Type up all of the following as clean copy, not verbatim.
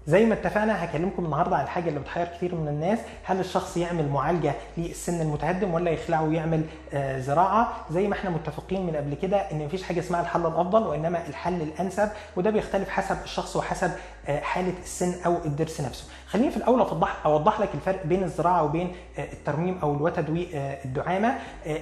زي ما اتفقنا هكلمكم النهارده عن الحاجه اللي بتحير كتير من الناس، هل الشخص يعمل معالجه للسن المتهدم ولا يخلعه ويعمل زراعه؟ زي ما احنا متفقين من قبل كده ان مفيش حاجه اسمها الحل الافضل وانما الحل الانسب، وده بيختلف حسب الشخص وحسب حاله السن او الضرس نفسه. خليني في الاول اوضح لك الفرق بين الزراعه وبين الترميم او الوتد والدعامه.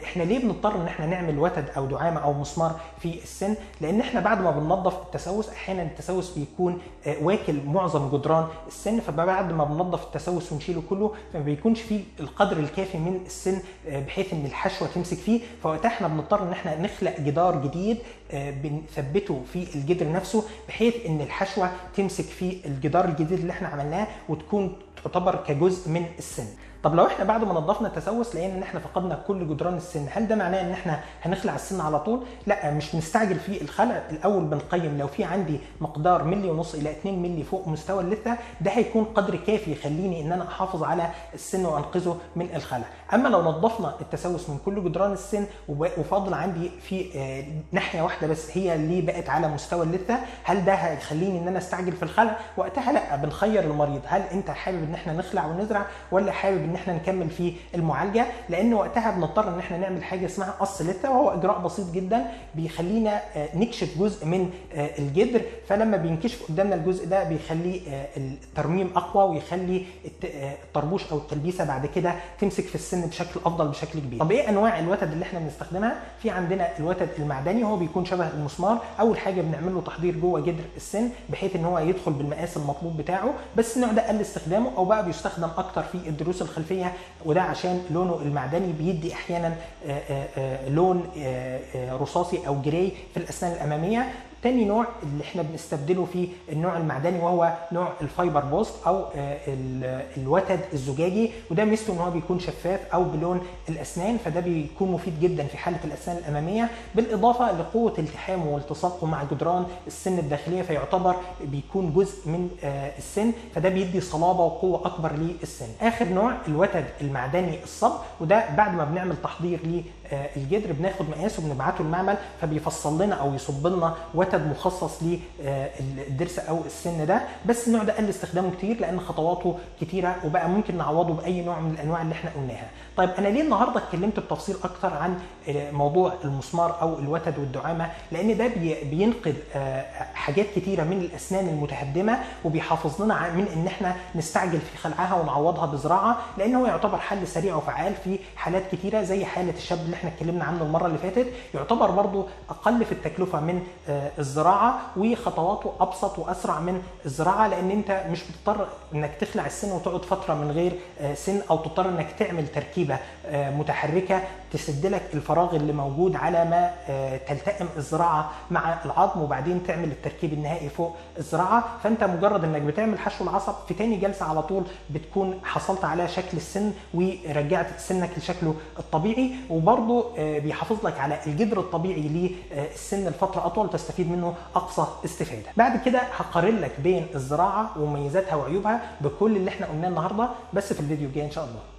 احنا ليه بنضطر ان احنا نعمل وتد او دعامه او مسمار في السن؟ لان احنا بعد ما بننظف التسوس، احيانا التسوس بيكون واكل معظم جدران السن، فبعد ما بننظف التسوس ونشيله كله فما بيكونش فيه القدر الكافي من السن بحيث ان الحشوه تمسك فيه، فوقتها احنا بنضطر ان احنا نخلق جدار جديد بنثبته في الجدر نفسه بحيث ان الحشوه تمسك في الجدار الجديد اللي احنا عملناه وتكون تعتبر كجزء من السن. طب لو احنا بعد ما نظفنا التسوس لقينا ان احنا فقدنا كل جدران السن، هل ده معناه ان احنا هنخلع السن على طول؟ لا، مش نستعجل في الخلع. الاول بنقيم لو في عندي مقدار 1.5 مللي الى 2 مللي فوق مستوى اللثه، ده هيكون قدر كافي يخليني ان انا احافظ على السن وانقذه من الخلع. اما لو نظفنا التسوس من كل جدران السن وفاضل عندي في ناحيه واحده بس هي اللي بقت على مستوى اللثه، هل ده هيخليني ان انا استعجل في الخلع؟ وقتها لا، بنخير المريض، هل انت حابب ان احنا نخلع ونزرع ولا حابب ان احنا نكمل في المعالجه؟ لان وقتها بنضطر ان اححنا نعمل حاجه اسمها قص لثه، وهو اجراء بسيط جدا بيخلينا نكشف جزء من الجدر، فلما بينكشف قدامنا الجزء ده بيخلي الترميم اقوى ويخلي الطربوش او التلبيسه بعد كده تمسك في السن بشكل افضل بشكل كبير. طب ايه انواع الوتد اللي احنا بنستخدمها؟ في عندنا الوتد المعدني، هو بيكون شبه المسمار. اول حاجه بنعمل له تحضير جوه جدر السن بحيث ان هو يدخل بالمقاس المطلوب بتاعه، بس النوع ده قل استخدامه او بقى بيستخدم اكتر في الضروس الخلفيه، وده عشان لونه المعدني بيدي احيانا لون رصاصي او جراي في الاسنان الاماميه. تاني نوع اللي احنا بنستبدله في النوع المعدني وهو نوع الفايبر بوست او الوتد الزجاجي، وده ميزته ان هو بيكون شفاف او بلون الاسنان، فده بيكون مفيد جدا في حاله الاسنان الاماميه، بالاضافه لقوه التحامه والتصاقه مع جدران السن الداخليه، فيعتبر بيكون جزء من السن، فده بيدي صلابه وقوه اكبر للسن. اخر نوع الوتد المعدني الصب، وده بعد ما بنعمل تحضير للجدر بناخد مقاسه وبنبعته المعمل فبيفصل لنا او يصب لنا وتد مخصص للضرس او السن ده، بس النوع ده قل استخدامه كتير لان خطواته كتيره وبقى ممكن نعوضه باي نوع من الانواع اللي احنا قلناها. طيب انا ليه النهارده اتكلمت بتفصيل اكتر عن موضوع المسمار او الوتد والدعامه؟ لان ده بينقذ حاجات كتيره من الاسنان المتهدمه وبيحافظ لنا من ان احنا نستعجل في خلعها ونعوضها بزراعه، لان هو يعتبر حل سريع وفعال في حالات كتيره زي حاله الشاب اللي احنا اتكلمنا عنه المره اللي فاتت، يعتبر برضو اقل في التكلفه من الزراعه وخطواته ابسط واسرع من الزراعه، لان انت مش بتضطر انك تخلع السن وتقعد فتره من غير سن، او تضطر انك تعمل تركيبه متحركه تسد لك الفراغ اللي موجود على ما تلتئم الزراعه مع العظم وبعدين تعمل التركيب النهائي فوق الزراعه. فانت مجرد انك بتعمل حشو العصب في تاني جلسه على طول بتكون حصلت على شكل السن ورجعت سنك لشكله الطبيعي، وبرضه بيحافظ لك على الجدر الطبيعي للسن لفتره اطول تستفيد منه اقصى استفاده. بعد كده هقارن لك بين الزراعه ومميزاتها وعيوبها بكل اللي احنا قلناه النهارده بس في الفيديو الجاي ان شاء الله.